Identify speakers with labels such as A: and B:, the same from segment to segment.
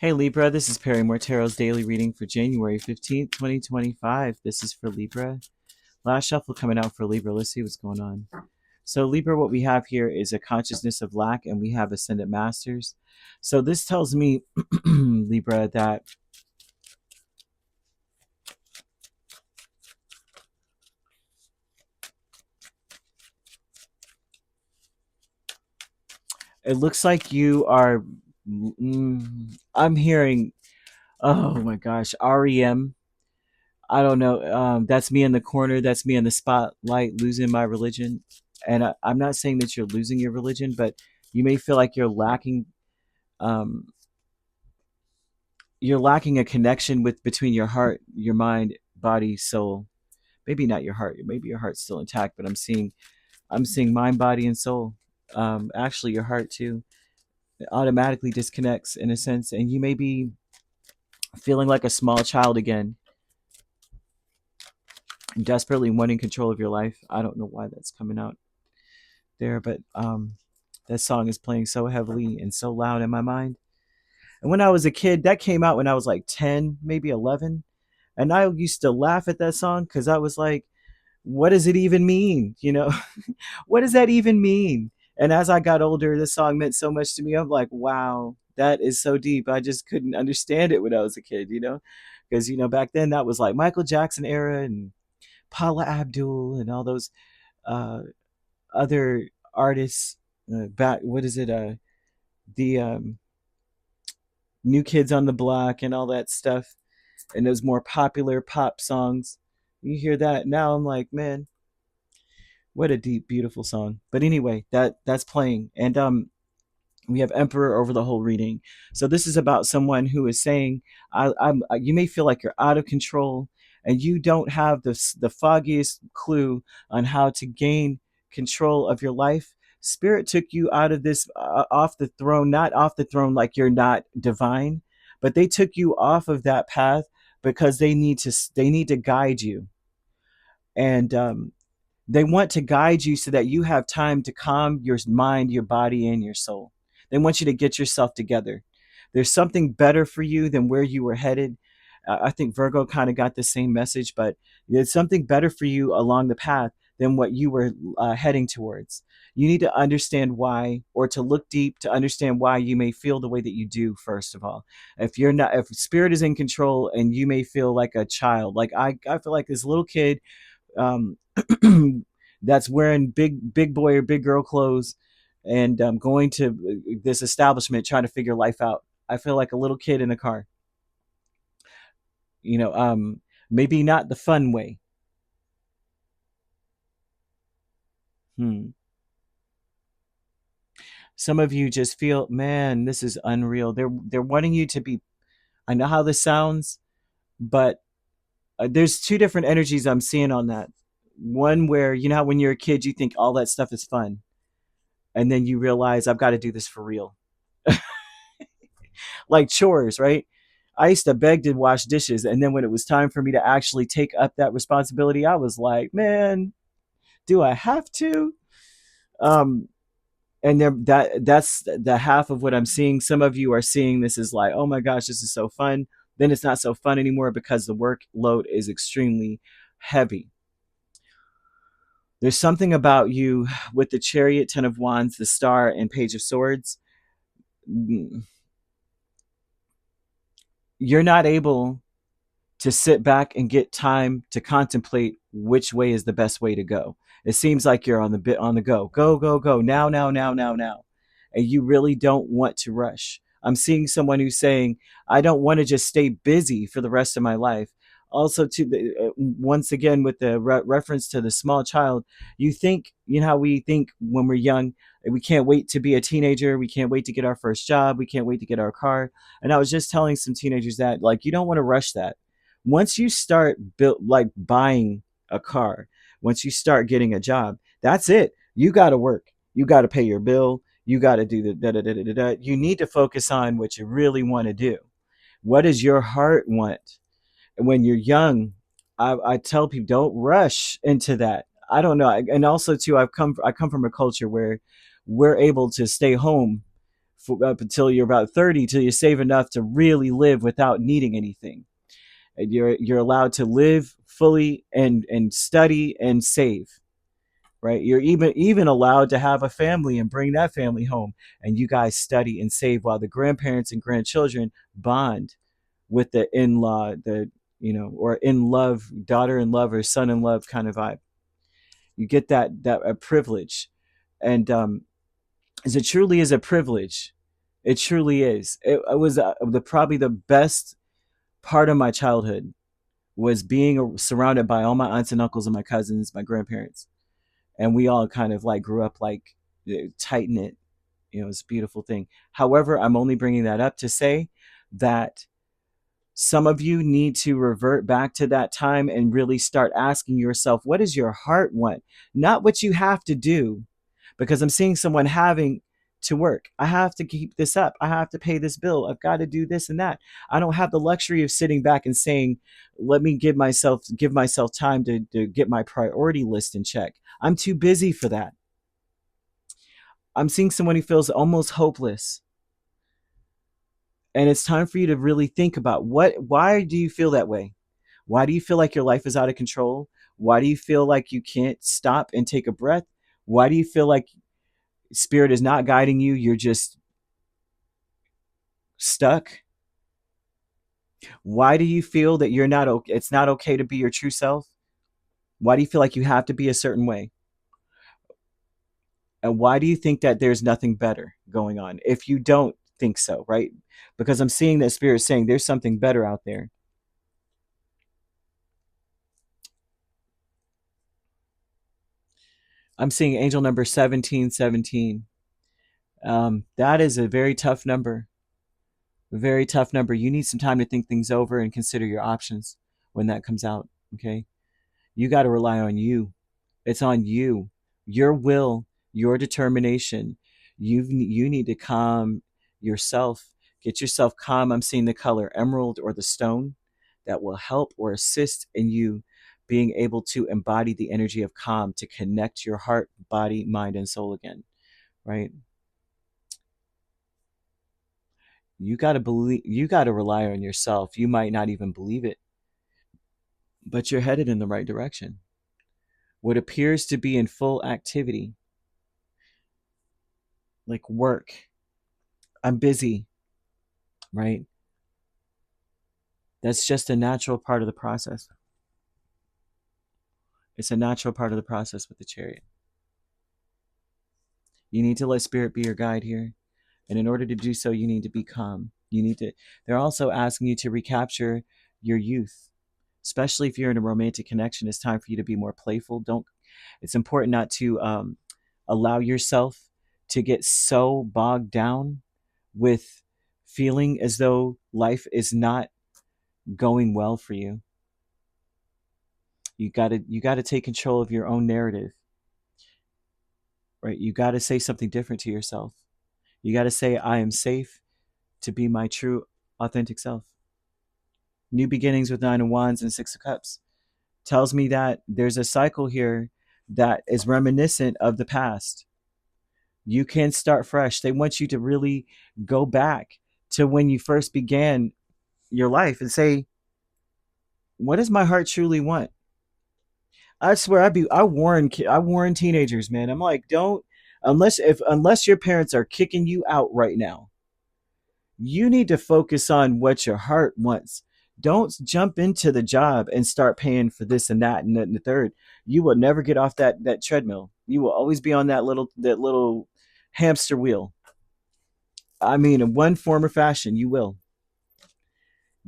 A: Hey Libra, this is Perrymore Tarot's daily reading for January 15th, 2025. This is for Libra. Last shuffle coming out for Libra. Let's see what's going on. So Libra, what we have here is a consciousness of lack, and we have Ascendant Masters. So this tells me, Libra, that it looks like you are, I'm hearing, oh my gosh, REM. I don't know. That's me in the corner. That's me in the spotlight, losing my religion. And I'm not saying that you're losing your religion, but you may feel like um, you're lacking a connection with between your heart, your mind, body, soul. Maybe not your heart. Maybe your heart's still intact, but I'm seeing mind, body, and soul. Actually, your heart too automatically disconnects in a sense, and you may be feeling like a small child again, desperately wanting control of your life. I don't know why that's coming out there, but that song is playing so heavily and so loud in my mind. And when I was a kid, that came out when I was like 10, maybe 11. And I used to laugh at that song because I was like, what does it even mean? What does that even mean? And as I got older, this song meant so much to me. I'm like, wow, that is so deep. I just couldn't understand it when I was a kid, because, back then that was like Michael Jackson era and Paula Abdul and all those uh, other artists. Back, what is it? The New Kids on the Block and all that stuff, and those more popular pop songs. You hear that now, I'm like, man, what a deep, beautiful song. But anyway, that's playing, and we have Emperor over the whole reading. So this is about someone who is saying, you may feel like you're out of control, and you don't have the foggiest clue on how to gain control of your life. Spirit took you out of this, off the throne, not off the throne like you're not divine, but they took you off of that path because they need to guide you, and they want to guide you so that you have time to calm your mind, your body, and your soul. They want you to get yourself together. There's something better for you than where you were headed. I think Virgo kind of got the same message, but there's something better for you along the path than what you were heading towards. You need to understand why, or to look deep to understand why you may feel the way that you do, first of all. If spirit is in control and you may feel like a child, like I feel like this little kid, um, that's wearing big boy or big girl clothes, and going to this establishment trying to figure life out. I feel like a little kid in a car. You know, maybe not the fun way. Hmm. Some of you just feel, man, this is unreal. They're wanting you to be. I know how this sounds, but there's two different energies I'm seeing on that. One where, you know how when you're a kid you think all that stuff is fun, and then you realize I've got to do this for real. Like chores, right? I used to beg to wash dishes, and then when it was time for me to actually take up that responsibility, I was like, man, do I have to? Um, and that's the half of what I'm seeing. Some of you are seeing this as like, oh my gosh, this is so fun. Then it's not so fun anymore because the workload is extremely heavy. There's something about you with the Chariot, Ten of Wands, the Star, and Page of Swords. You're not able to sit back and get time to contemplate which way is the best way to go. It seems like you're on the go. Go, go, go. Now, now, now, now, now. And you really don't want to rush. I'm seeing someone who's saying, I don't want to just stay busy for the rest of my life. Also, to once again, with the reference to the small child, you think, you know how we think when we're young, we can't wait to be a teenager. We can't wait to get our first job. We can't wait to get our car. And I was just telling some teenagers that, like, you don't want to rush that. Once you start like buying a car, once you start getting a job, that's it. You got to work. You got to pay your bill. You got to do the da da da da da. You need to focus on what you really want to do. What does your heart want? And when you're young, I tell people, don't rush into that. I don't know. And also too, I come from a culture where we're able to stay home up until you're about 30, till you save enough to really live without needing anything. And you're allowed to live fully and study and save, right? You're even allowed to have a family and bring that family home, and you guys study and save while the grandparents and grandchildren bond with the in-law, the or in love, daughter in love or son in love kind of vibe. You get that a privilege, and as it truly is a privilege. It truly is. It was probably the best part of my childhood was being surrounded by all my aunts and uncles and my cousins, my grandparents, and we all kind of like grew up like tight knit. It's a beautiful thing. However, I'm only bringing that up to say that some of you need to revert back to that time and really start asking yourself, what does your heart want? Not what you have to do, because I'm seeing someone having to work. I have to keep this up. I have to pay this bill. I've got to do this and that. I don't have the luxury of sitting back and saying, let me give myself time to get my priority list in check. I'm too busy for that. I'm seeing someone who feels almost hopeless. And it's time for you to really think about why do you feel that way? Why do you feel like your life is out of control? Why do you feel like you can't stop and take a breath? Why do you feel like spirit is not guiding you? You're just stuck. Why do you feel that you're not okay? It's not okay to be your true self? Why do you feel like you have to be a certain way? And why do you think that there's nothing better going on if you don't think so, right? Because I'm seeing that spirit saying there's something better out there. I'm seeing angel number 1717. That is a very tough number. A very tough number. You need some time to think things over and consider your options when that comes out. Okay. You got to rely on you. It's on you, your will, your determination. You need to calm yourself. Get yourself calm. I'm seeing the color emerald or the stone that will help or assist in you being able to embody the energy of calm to connect your heart, body, mind, and soul again, right? You got to believe, you got to rely on yourself. You might not even believe it, but you're headed in the right direction. What appears to be in full activity, like work, I'm busy, right? That's just a natural part of the process. It's a natural part of the process with the Chariot. You need to let spirit be your guide here. And in order to do so, you need to be calm. They're also asking you to recapture your youth, especially if you're in a romantic connection. It's time for you to be more playful. It's important not to allow yourself to get so bogged down with feeling as though life is not going well for you. You gotta take control of your own narrative, right? You gotta say something different to yourself. You gotta say, I am safe to be my true, authentic self. New beginnings with Nine of Wands and Six of Cups tells me that there's a cycle here that is reminiscent of the past. You can start fresh. They want you to really go back to when you first began your life and say, what does my heart truly want? I swear, I warn teenagers, man. I'm like, don't, unless your parents are kicking you out right now, you need to focus on what your heart wants. Don't jump into the job and start paying for this and that and the third. You will never get off that treadmill. You will always be on that little hamster wheel. I mean, in one form or fashion, you will.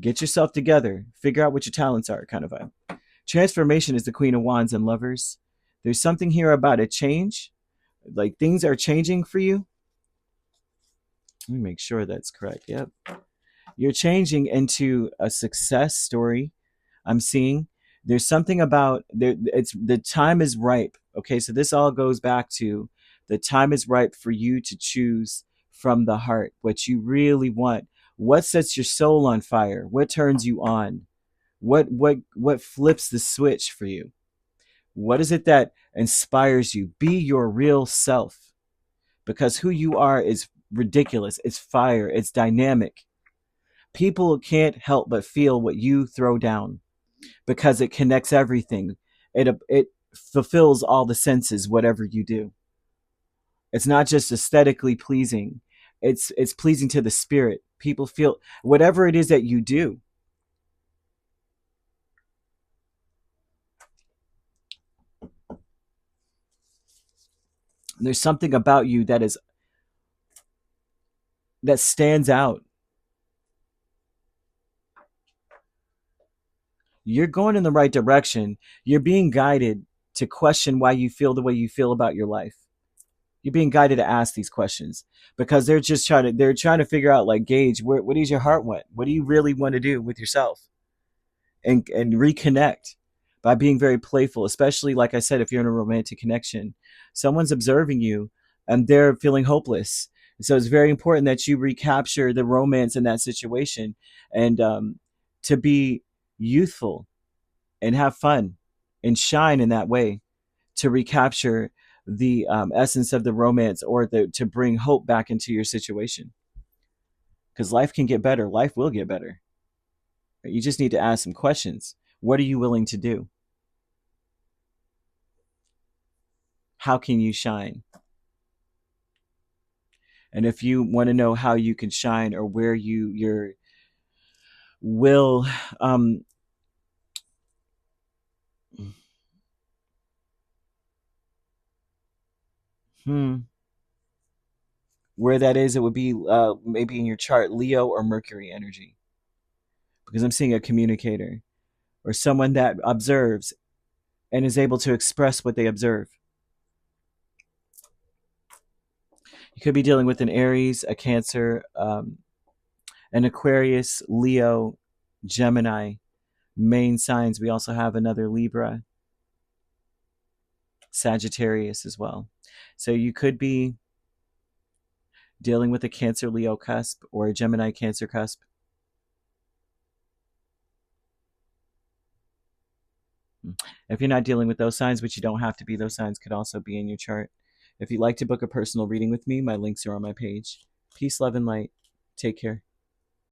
A: Get yourself together. Figure out what your talents are, kind of vibe. Transformation is the Queen of Wands and Lovers. There's something here about a change. Like things are changing for you. Let me make sure that's correct. Yep. You're changing into a success story. I'm seeing there's something about there. It's the time is ripe. Okay. So this all goes back to the time is ripe for you to choose from the heart what you really want. What sets your soul on fire? What turns you on? What flips the switch for you? What is it that inspires you? Be your real self, because who you are is ridiculous. It's fire. It's dynamic. People can't help but feel what you throw down because it connects everything. It fulfills all the senses, whatever you do. It's not just aesthetically pleasing. It's pleasing to the spirit. People feel whatever it is that you do. There's something about you that stands out. You're going in the right direction. You're being guided to question why you feel the way you feel about your life. You're being guided to ask these questions because they're trying to figure out, like, gauge what is your heart want? What do you really want to do with yourself? And reconnect by being very playful, especially, like I said, if you're in a romantic connection. Someone's observing you and they're feeling hopeless. So it's very important that you recapture the romance in that situation, and to be youthful and have fun and shine in that way, to recapture the essence of the romance, or to bring hope back into your situation. Because life can get better. Life will get better. You just need to ask some questions. What are you willing to do? How can you shine? And if you want to know how you can shine, or where your will where that is, it would be maybe in your chart, Leo or Mercury energy, because I'm seeing a communicator or someone that observes and is able to express what they observe. You could be dealing with an Aries, a Cancer, an Aquarius, Leo, Gemini, main signs. We also have another Libra, Sagittarius as well. So you could be dealing with a Cancer Leo cusp or a Gemini Cancer cusp. If you're not dealing with those signs, which you don't have to be, those signs could also be in your chart. If you'd like to book a personal reading with me, my links are on my page. Peace, love, and light. Take care.